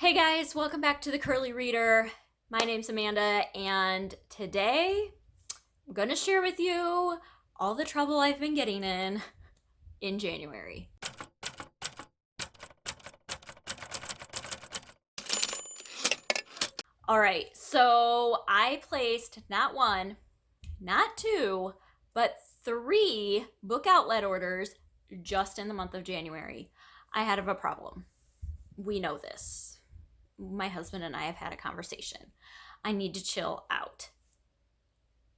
Hey guys, welcome back to the Curly Reader. My name's Amanda, and today I'm going to share with you all the trouble I've been getting in January. Alright, so I placed not one, not two, but 3 book outlet orders just in the month of January. I had a problem. We know this. My husband and I have had a conversation. I need to chill out.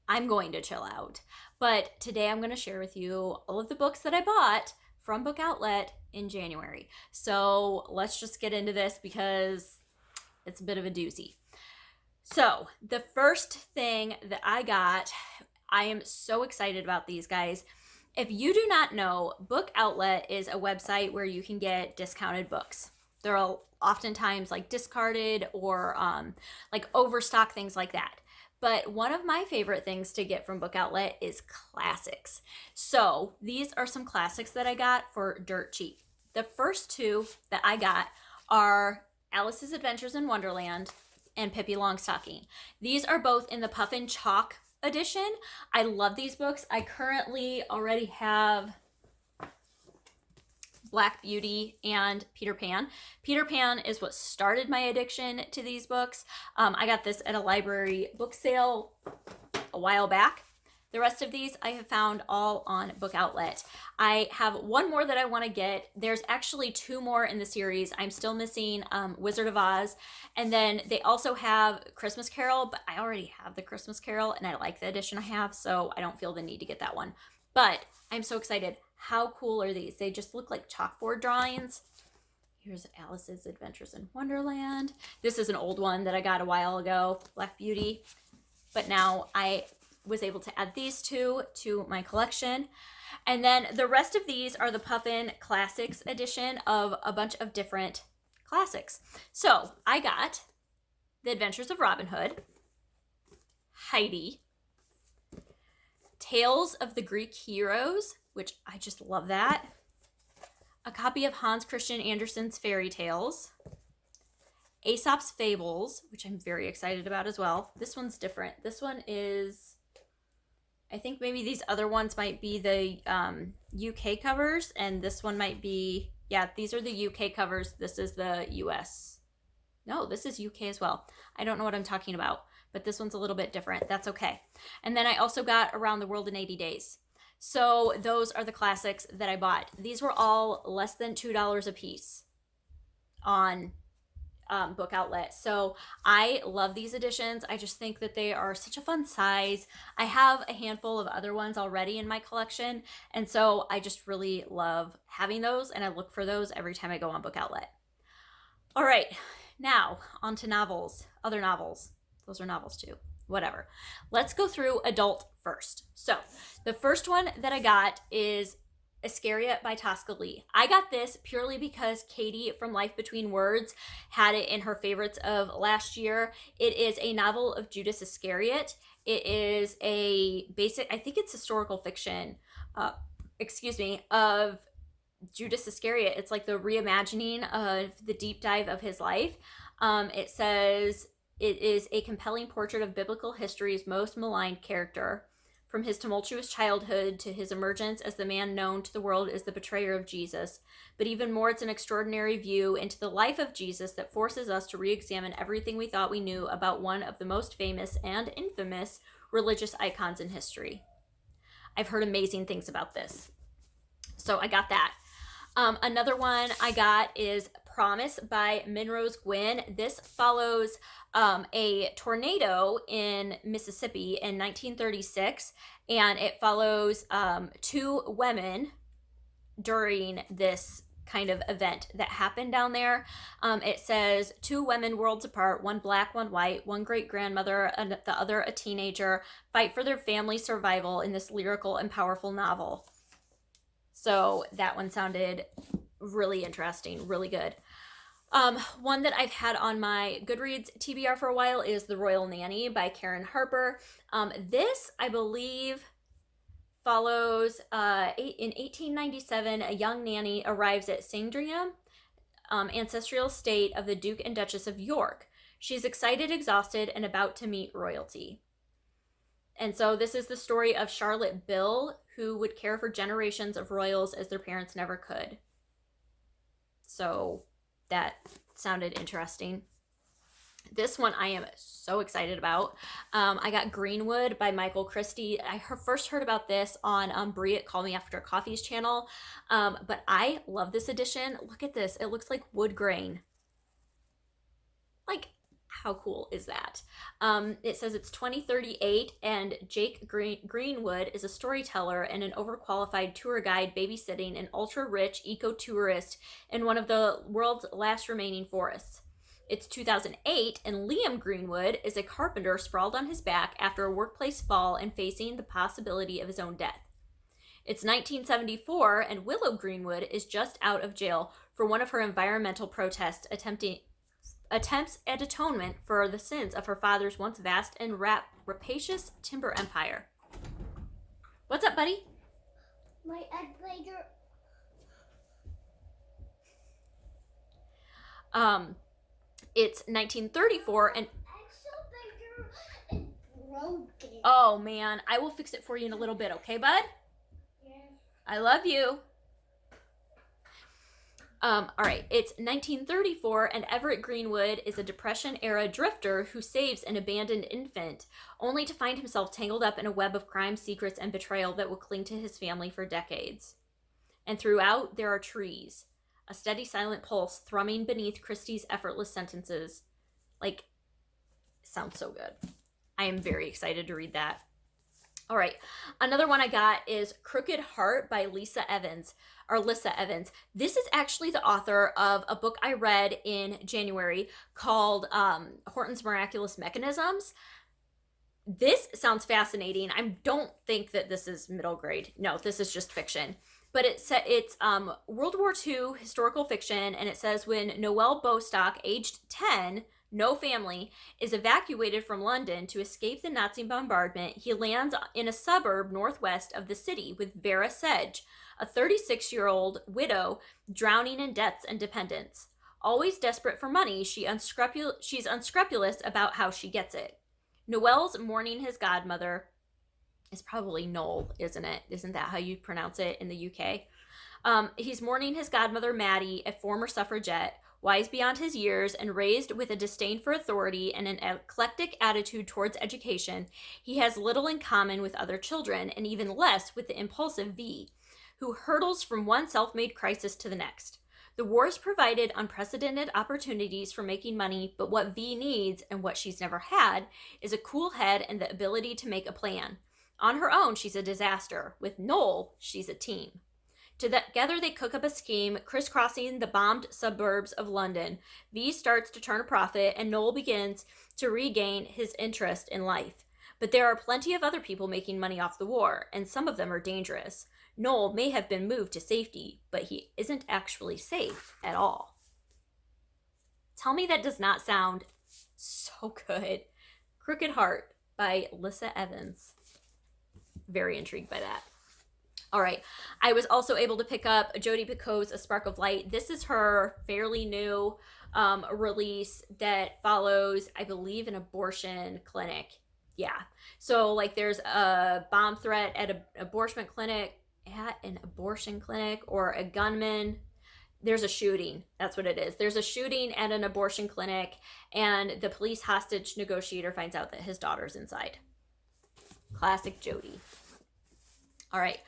I'm going to chill out. But today I'm going to share with you all of the books that I bought from Book Outlet in January. So let's just get into this because it's a bit of a doozy. So the first thing that I got, I am so excited about these guys. If you do not know, Book Outlet is a website where you can get discounted books. They're oftentimes like discarded or like overstock, things like that. But one of my favorite things to get from Book Outlet is classics. So these are some classics that I got for dirt cheap. The first 2 that I got are Alice's Adventures in Wonderland and Pippi Longstocking. These are both in the Puffin Chalk edition. I love these books. I currently already have Black Beauty and Peter Pan. Peter Pan is what started my addiction to these books. I got this at a library book sale a while back. The rest of these I have found all on Book Outlet. I have one more that I want to get. There's actually 2 more in the series. I'm still missing Wizard of Oz. And then they also have Christmas Carol, but I already have the Christmas Carol and I like the edition I have, so I don't feel the need to get that one. But I'm so excited. How cool are these? They just look like chalkboard drawings. Here's Alice's Adventures in Wonderland. This is an old one that I got a while ago, Black Beauty. But now I was able to add these 2 to my collection. And then the rest of these are the Puffin Classics edition of a bunch of different classics. So I got The Adventures of Robin Hood, Heidi, Tales of the Greek Heroes, which I just love that. A copy of Hans Christian Andersen's Fairy Tales. Aesop's Fables, which I'm very excited about as well. This one's different. This one is, I think maybe these other ones might be the UK covers, and this one might be, yeah, these are the UK covers. This is the US. No, this is UK as well. I don't know what I'm talking about, but this one's a little bit different. That's okay. And then I also got Around the World in 80 Days. So those are the classics that I bought. These were all less than $2 a piece on Book Outlet. So I love these editions. I just think that they are such a fun size. I have a handful of other ones already in my collection, and so I just really love having those, and I look for those every time I go on Book Outlet. All right, now on to novels, other novels. Those are novels too. Whatever. Let's go through adult first. So the first one that I got is Iscariot by Tosca Lee. I got this purely because Katie from Life Between Words had it in her favorites of last year. It is a novel of Judas Iscariot. It is a basic, I think it's historical fiction, of Judas Iscariot. It's like the reimagining of the deep dive of his life. It says, it is a compelling portrait of biblical history's most maligned character, from his tumultuous childhood to his emergence as the man known to the world as the betrayer of Jesus. But even more, it's an extraordinary view into the life of Jesus that forces us to re-examine everything we thought we knew about one of the most famous and infamous religious icons in history. I've heard amazing things about this, so I got that. Another one I got is Promise by Minrose Gwynn. This follows a tornado in Mississippi in 1936, and it follows 2 women during this kind of event that happened down there. It says 2 women worlds apart, one black, one white, one great-grandmother, and the other a teenager, fight for their family survival in this lyrical and powerful novel. So that one sounded really interesting, really good. One that I've had on my Goodreads TBR for a while is The Royal Nanny by Karen Harper. This, I believe, follows in 1897, a young nanny arrives at Sandringham ancestral estate of the Duke and Duchess of York. She's excited, exhausted, and about to meet royalty. And so this is the story of Charlotte Bill, who would care for generations of royals as their parents never could. So that sounded interesting. This one I am so excited about. I got Greenwood by Michael Christie. I first heard about this on Brie at Call Me After Coffee's channel, but I love this edition. Look at this. It looks like wood grain. Like, how cool is that? It says it's 2038, and Jake Greenwood is a storyteller and an overqualified tour guide babysitting an ultra-rich eco-tourist in one of the world's last remaining forests. It's 2008, and Liam Greenwood is a carpenter sprawled on his back after a workplace fall and facing the possibility of his own death. It's 1974, and Willow Greenwood is just out of jail for one of her environmental protests attempts at atonement for the sins of her father's once vast and rapacious timber empire. What's up, buddy? My egg later. It's 1934, and It's broken. oh man, I will fix it for you in a little bit, okay, bud? Yes. I love you. All right, it's 1934, and Everett Greenwood is a Depression-era drifter who saves an abandoned infant, only to find himself tangled up in a web of crime, secrets, and betrayal that will cling to his family for decades. And throughout, there are trees, a steady, silent pulse thrumming beneath Christie's effortless sentences. Like, sounds so good. I am very excited to read that. All right, another one I got is Crooked Heart by Lissa Evans. This is actually the author of a book I read in January called Horton's Miraculous Mechanisms. This sounds fascinating. I don't think that this is middle grade. No, this is just fiction. But it's World War II historical fiction, and it says when Noel Bostock, aged 10, no family, is evacuated from London to escape the Nazi bombardment, he lands in a suburb northwest of the city with Vera Sedge, a 36-year-old widow drowning in debts and dependence. Always desperate for money, she's unscrupulous about how she gets it. Noel's mourning his godmother. It's probably Noel, isn't it? Isn't that how you pronounce it in the UK? He's mourning his godmother, Maddie, a former suffragette, wise beyond his years and raised with a disdain for authority and an eclectic attitude towards education. He has little in common with other children, and even less with the impulsive V, who hurtles from one self-made crisis to the next. The wars provided unprecedented opportunities for making money, but what V needs, and what she's never had, is a cool head and the ability to make a plan. On her own, she's a disaster. With Noel, she's a team. Together, they cook up a scheme, crisscrossing the bombed suburbs of London. V starts to turn a profit, and Noel begins to regain his interest in life. But there are plenty of other people making money off the war, and some of them are dangerous. Noel may have been moved to safety, but he isn't actually safe at all. Tell me that does not sound so good. Crooked Heart by Lissa Evans. Very intrigued by that. All right, I was also able to pick up Jodi Picoult's A Spark of Light. This is her fairly new release that follows, I believe, an abortion clinic. Yeah, so like there's a bomb threat at an abortion clinic, or a gunman. There's a shooting. That's what it is. There's a shooting at an abortion clinic, and the police hostage negotiator finds out that his daughter's inside. Classic Jodi. All right.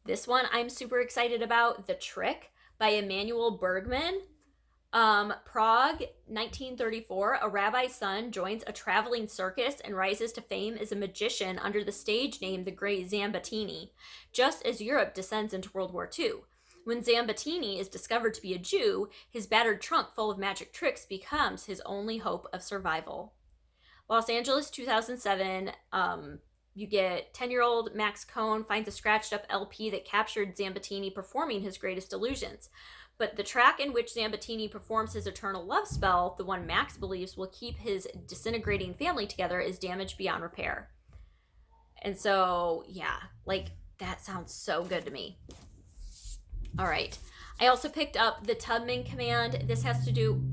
This one I'm super excited about, The Trick by Emanuel Bergman. Prague, 1934, a rabbi's son joins a traveling circus and rises to fame as a magician under the stage name The Great Zambatini, just as Europe descends into World War II. When Zambatini is discovered to be a Jew, his battered trunk full of magic tricks becomes his only hope of survival. Los Angeles, 2007, you get 10-year-old Max Cohn finds a scratched-up LP that captured Zambatini performing his greatest illusions. But the track in which Zambatini performs his eternal love spell, the one Max believes will keep his disintegrating family together, is damaged beyond repair. And so, yeah, like, that sounds so good to me. All right. I also picked up the Tubman Command. This has to do...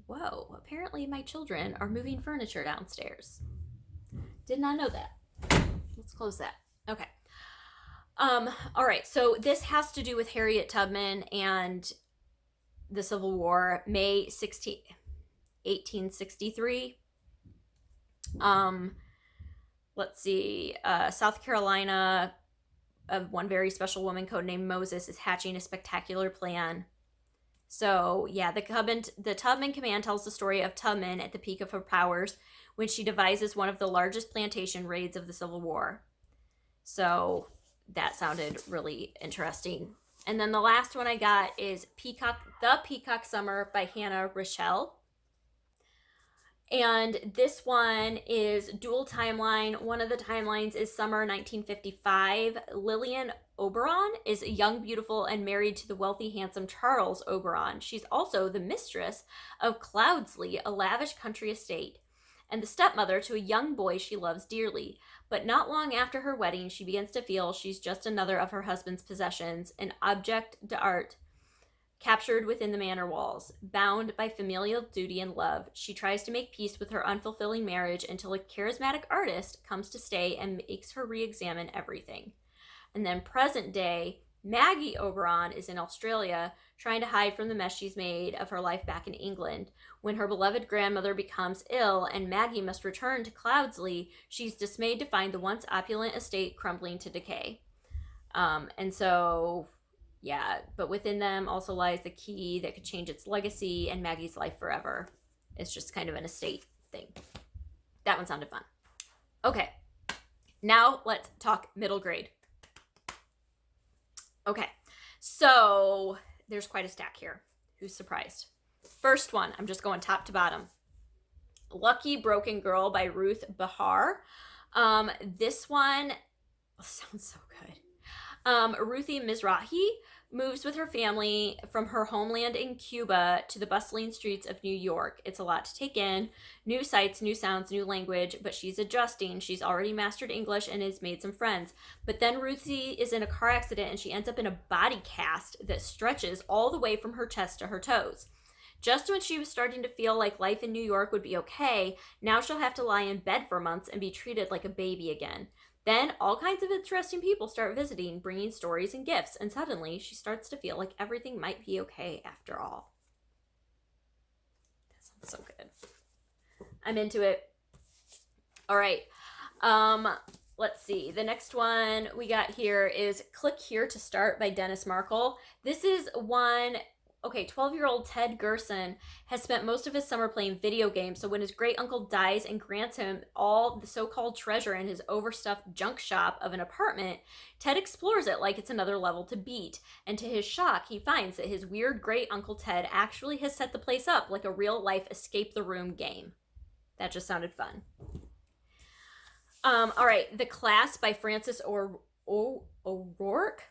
Whoa, apparently my children are moving furniture downstairs. Did not know that. Let's close that. Okay. All right, so this has to do with Harriet Tubman and the Civil War, May 16, 1863. Let's see, South Carolina, one very special woman codenamed Moses is hatching a spectacular plan. So yeah, the Tubman Command tells the story of Tubman at the peak of her powers when she devises one of the largest plantation raids of the Civil War. So that sounded really interesting. And then the last one I got is The Peacock Summer by Hannah Rochelle. And this one is dual timeline. One of the timelines is summer 1955. Lillian Oberon is young, beautiful, and married to the wealthy, handsome Charles Oberon. She's also the mistress of Cloudsley, a lavish country estate, and the stepmother to a young boy she loves dearly. But not long after her wedding, she begins to feel she's just another of her husband's possessions, an object d'art captured within the manor walls. Bound by familial duty and love, she tries to make peace with her unfulfilling marriage until a charismatic artist comes to stay and makes her re-examine everything. And then present day, Maggie Oberon is in Australia, trying to hide from the mess she's made of her life back in England. When her beloved grandmother becomes ill and Maggie must return to Cloudsley, she's dismayed to find the once opulent estate crumbling to decay. And so... yeah, but within them also lies the key that could change its legacy and Maggie's life forever. It's just kind of an estate thing. That one sounded fun. Okay, now let's talk middle grade. Okay, so there's quite a stack here. Who's surprised? First one, I'm just going top to bottom. Lucky Broken Girl by Ruth Behar. This one sounds so good. Ruthie Mizrahi moves with her family from her homeland in Cuba to the bustling streets of New York. It's a lot to take in. New sights, new sounds, new language, but she's adjusting. She's already mastered English and has made some friends. But then Ruthie is in a car accident and she ends up in a body cast that stretches all the way from her chest to her toes. Just when she was starting to feel like life in New York would be okay, now she'll have to lie in bed for months and be treated like a baby again. Then all kinds of interesting people start visiting, bringing stories and gifts, and suddenly she starts to feel like everything might be okay after all. That sounds so good. I'm into it. All right. Let's see. The next one we got here is Click Here to Start by Dennis Markle. This is one... Okay, 12-year-old Ted Gerson has spent most of his summer playing video games, so when his great-uncle dies and grants him all the so-called treasure in his overstuffed junk shop of an apartment, Ted explores it like it's another level to beat, and to his shock, he finds that his weird great-uncle Ted actually has set the place up like a real-life escape-the-room game. That just sounded fun. All right, The Class by Frances O'Rourke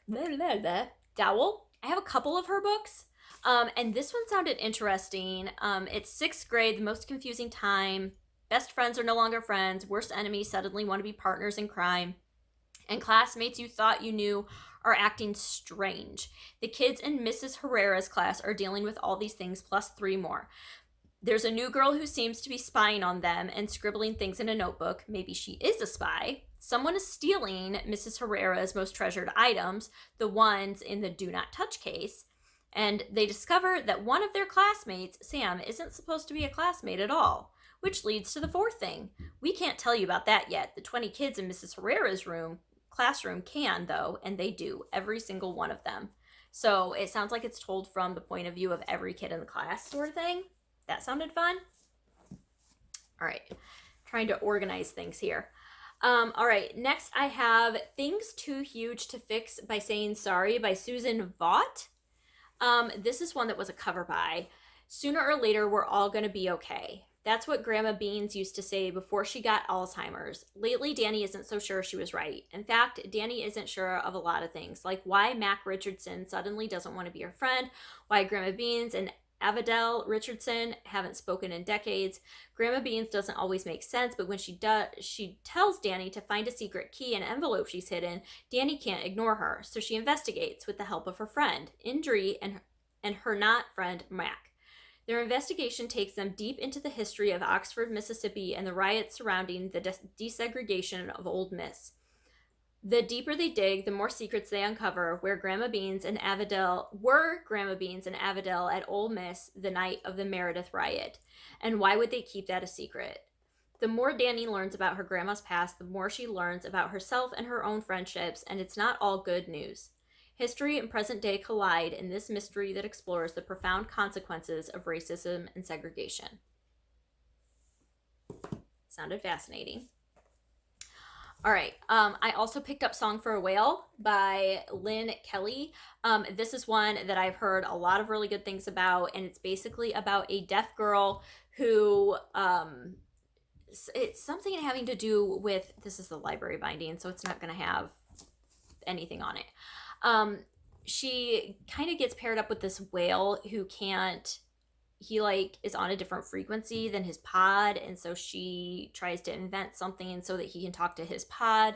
Dowell. I have a couple of her books. And this one sounded interesting. It's 6th grade, the most confusing time. Best friends are no longer friends. Worst enemies suddenly want to be partners in crime. And classmates you thought you knew are acting strange. The kids in Mrs. Herrera's class are dealing with all these things plus 3 more. There's a new girl who seems to be spying on them and scribbling things in a notebook. Maybe she is a spy. Someone is stealing Mrs. Herrera's most treasured items, the ones in the Do Not Touch case. And they discover that one of their classmates, Sam, isn't supposed to be a classmate at all, which leads to the 4th thing. We can't tell you about that yet. The 20 kids in Mrs. Herrera's classroom can, though, and they do, every single one of them. So it sounds like it's told from the point of view of every kid in the class sort of thing. That sounded fun. All right, trying to organize things here. All right, next I have Things Too Huge to Fix by Saying Sorry by Susan Vaught. This is one that was a cover by. Sooner or later, we're all going to be okay. That's what Grandma Beans used to say before she got Alzheimer's. Lately, Danny isn't so sure she was right. In fact, Danny isn't sure of a lot of things, like why Mac Richardson suddenly doesn't want to be her friend, why Grandma Beans and Avidel Richardson haven't spoken in decades. Grandma Beans doesn't always make sense, but when she does, she tells Danny to find a secret key in an envelope she's hidden. Danny can't ignore her, so she investigates with the help of her friend, Indri, and her not friend, Mac. Their investigation takes them deep into the history of Oxford, Mississippi, and the riots surrounding the desegregation of Old Miss. The deeper they dig, the more secrets they uncover. Were Grandma Beans and Avidel at Ole Miss the night of the Meredith riot? And why would they keep that a secret? The more Danny learns about her grandma's past, the more she learns about herself and her own friendships, and it's not all good news. History and present day collide in this mystery that explores the profound consequences of racism and segregation. Sounded fascinating. All right. I also picked up Song for a Whale by Lynn Kelly. This is one that I've heard a lot of really good things about, and it's basically about a deaf girl who, it's something having to do with, this is the library binding, so it's not going to have anything on it. She kind of gets paired up with this whale who he is on a different frequency than his pod, and so she tries to invent something so that he can talk to his pod.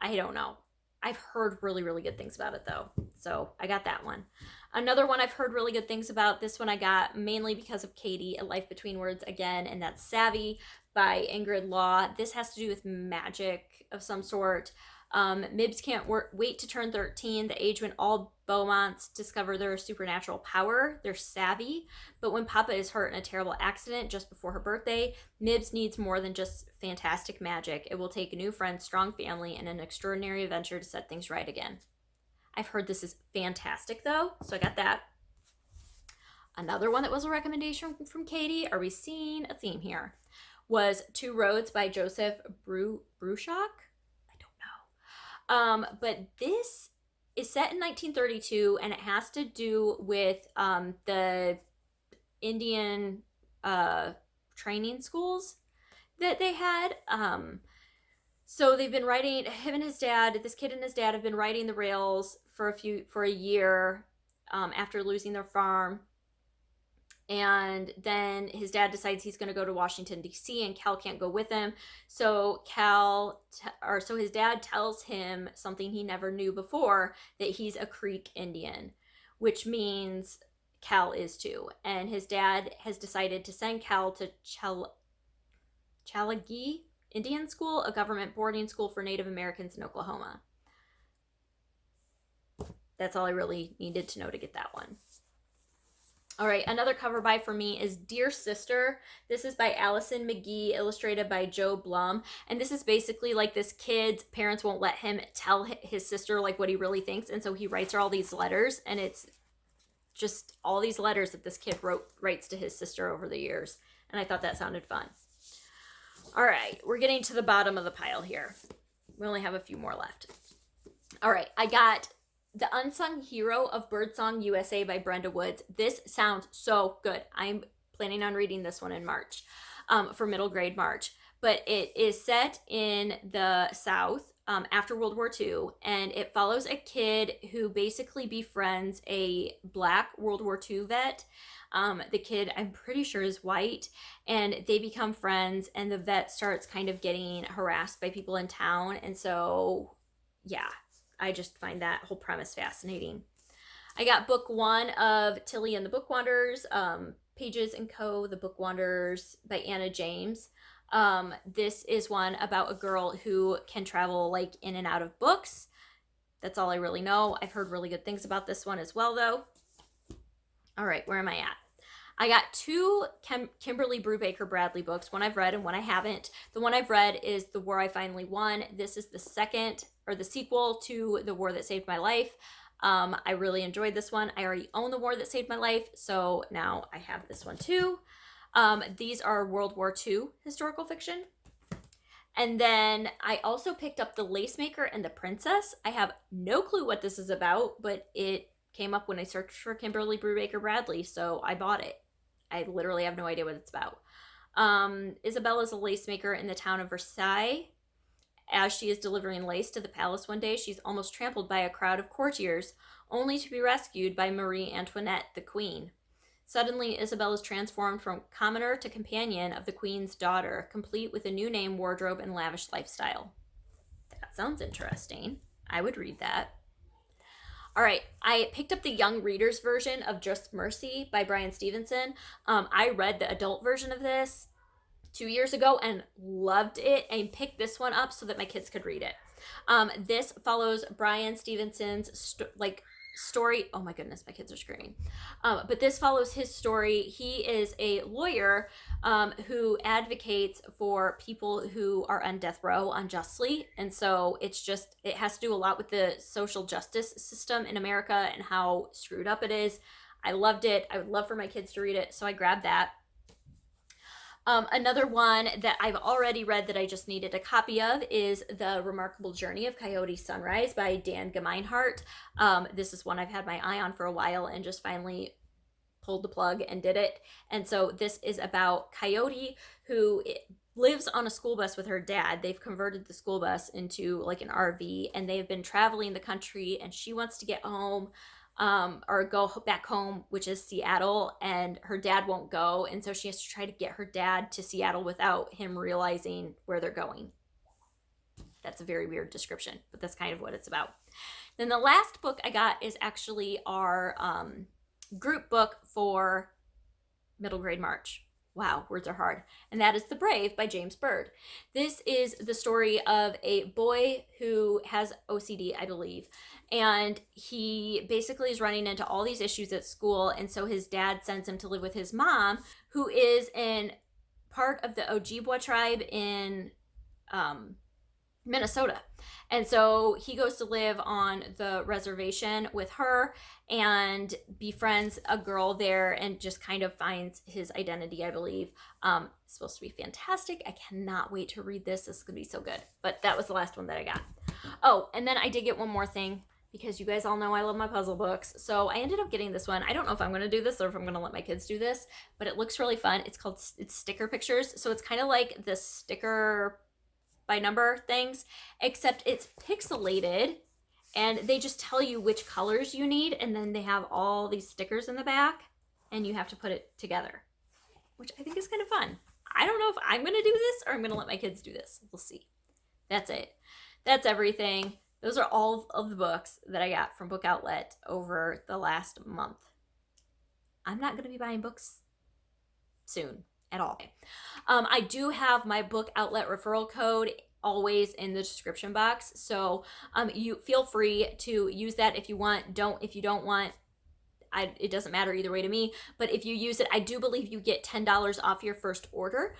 I don't know. I've heard really, really good things about it though, so I got that one. Another one I've heard really good things about, this one I got mainly because of Katie, A Life Between Words again, and that's Savvy by Ingrid Law. This has to do with magic of some sort. Mibs can't wait to turn 13, the age when all Beaumonts discover their supernatural power. They're savvy, but when Papa is hurt in a terrible accident just before her birthday, Mibs needs more than just fantastic magic. It will take a new friend, strong family, and an extraordinary adventure to set things right again. I've heard this is fantastic though, so I got that. Another one that was a recommendation from Katie, are we seeing a theme here, was Two Roads by Joseph Bruchac. But this is set in 1932, and it has to do with the Indian training schools that they had. So they've been writing, this kid and his dad have been riding the rails for a year after losing their farm. And then his dad decides he's going to go to Washington, D.C., and Cal can't go with him. So his dad tells him something he never knew before, that he's a Creek Indian, which means Cal is too. And his dad has decided to send Cal to Chalagi Indian School, a government boarding school for Native Americans in Oklahoma. That's all I really needed to know to get that one. All right, another cover by for me is Dear Sister. This is by Allison McGee, illustrated by Joe Blum. And this is basically like this kid's parents won't let him tell his sister like what he really thinks. And so he writes her all these letters, and it's just all these letters that this kid writes to his sister over the years. And I thought that sounded fun. All right, we're getting to the bottom of the pile here. We only have a few more left. All right, I got The Unsung Hero of Birdsong USA by Brenda Woods. This sounds so good. I'm planning on reading this one in March, for middle grade March. But it is set in the South after World War II, and it follows a kid who basically befriends a Black World War II vet. The kid, I'm pretty sure, is white, and they become friends, and the vet starts kind of getting harassed by people in town. And so, yeah, I just find that whole premise fascinating. I got book 1 of Tilly and the Book Wanderers, Pages and Co., The Book Wanderers by Anna James. This is one about a girl who can travel like in and out of books. That's all I really know. I've heard really good things about this one as well, though. All right, where am I at? I got 2 Kimberly Brubaker Bradley books, one I've read and one I haven't. The one I've read is The War I Finally Won. This is the sequel to The War That Saved My Life. I really enjoyed this one. I already own The War That Saved My Life, so now I have this one too. These are World War II historical fiction. And then I also picked up The Lace Maker and the Princess. I have no clue what this is about, but it came up when I searched for Kimberly Brubaker Bradley, so I bought it. I literally have no idea what it's about. Isabel is a lace maker in the town of Versailles. As she is delivering lace to the palace one day, she's almost trampled by a crowd of courtiers, only to be rescued by Marie Antoinette, the queen. Suddenly, Isabel is transformed from commoner to companion of the queen's daughter, complete with a new name, wardrobe, and lavish lifestyle. That sounds interesting. I would read that. All right, I picked up the young readers version of Just Mercy by Brian Stevenson. I read the adult version of this 2 years ago and loved it, and picked this one up so that my kids could read it. This follows Brian Stevenson's story. Oh my goodness, my kids are screaming. But this follows his story. He is a lawyer who advocates for people who are on death row unjustly. And so it has to do a lot with the social justice system in America and how screwed up it is. I loved it. I would love for my kids to read it, so I grabbed that. Another one that I've already read that I just needed a copy of is The Remarkable Journey of Coyote Sunrise by Dan Gemeinhart. This is one I've had my eye on for a while and just finally pulled the plug and did it. And so this is about Coyote, who lives on a school bus with her dad. They've converted the school bus into like an RV, and they've been traveling the country, and she wants to get home. Or go back home, which is Seattle, and her dad won't go, and so she has to try to get her dad to Seattle without him realizing where they're going. That's a very weird description, but that's kind of what it's about. Then the last book I got is actually our group book for middle grade March. Wow, words are hard. And that is The Brave by James Bird. This is the story of a boy who has OCD, I believe. And he basically is running into all these issues at school. And so his dad sends him to live with his mom, who is in part of the Ojibwa tribe in Minnesota. And so he goes to live on the reservation with her and befriends a girl there and just kind of finds his identity, I believe. It's supposed to be fantastic. I cannot wait to read this. This is going to be so good. But that was the last one that I got. Oh, and then I did get one more thing, because you guys all know I love my puzzle books. So I ended up getting this one. I don't know if I'm going to do this or if I'm going to let my kids do this, but it looks really fun. It's sticker pictures. So it's kind of like the sticker by number things, except it's pixelated, and they just tell you which colors you need, and then they have all these stickers in the back, and you have to put it together, which I think is kind of fun. I don't know if I'm going to do this or I'm going to let my kids do this. We'll see. That's it. That's everything. Those are all of the books that I got from Book Outlet over the last month. I'm not going to be buying books soon at all. I do have my Book Outlet referral code always in the description box, so you feel free to use that if you want. If you don't want, it doesn't matter either way to me, but if you use it, I do believe you get $10 off your first order,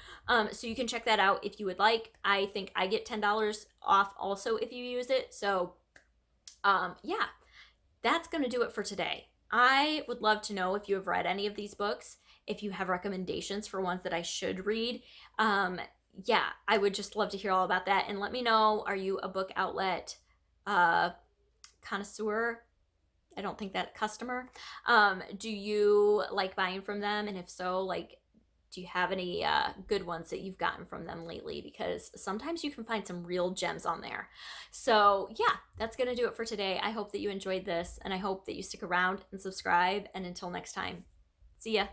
so you can check that out if you would like. I think I get $10 off also if you use it. So yeah, that's gonna do it for today. I would love to know if you have read any of these books, if you have recommendations for ones that I should read. Yeah, I would just love to hear all about that, and let me know, are you a Book Outlet connoisseur? I don't think that customer. Do you like buying from them? And if so, like, do you have any good ones that you've gotten from them lately? Because sometimes you can find some real gems on there. So yeah, that's going to do it for today. I hope that you enjoyed this, and I hope that you stick around and subscribe. And until next time, see ya.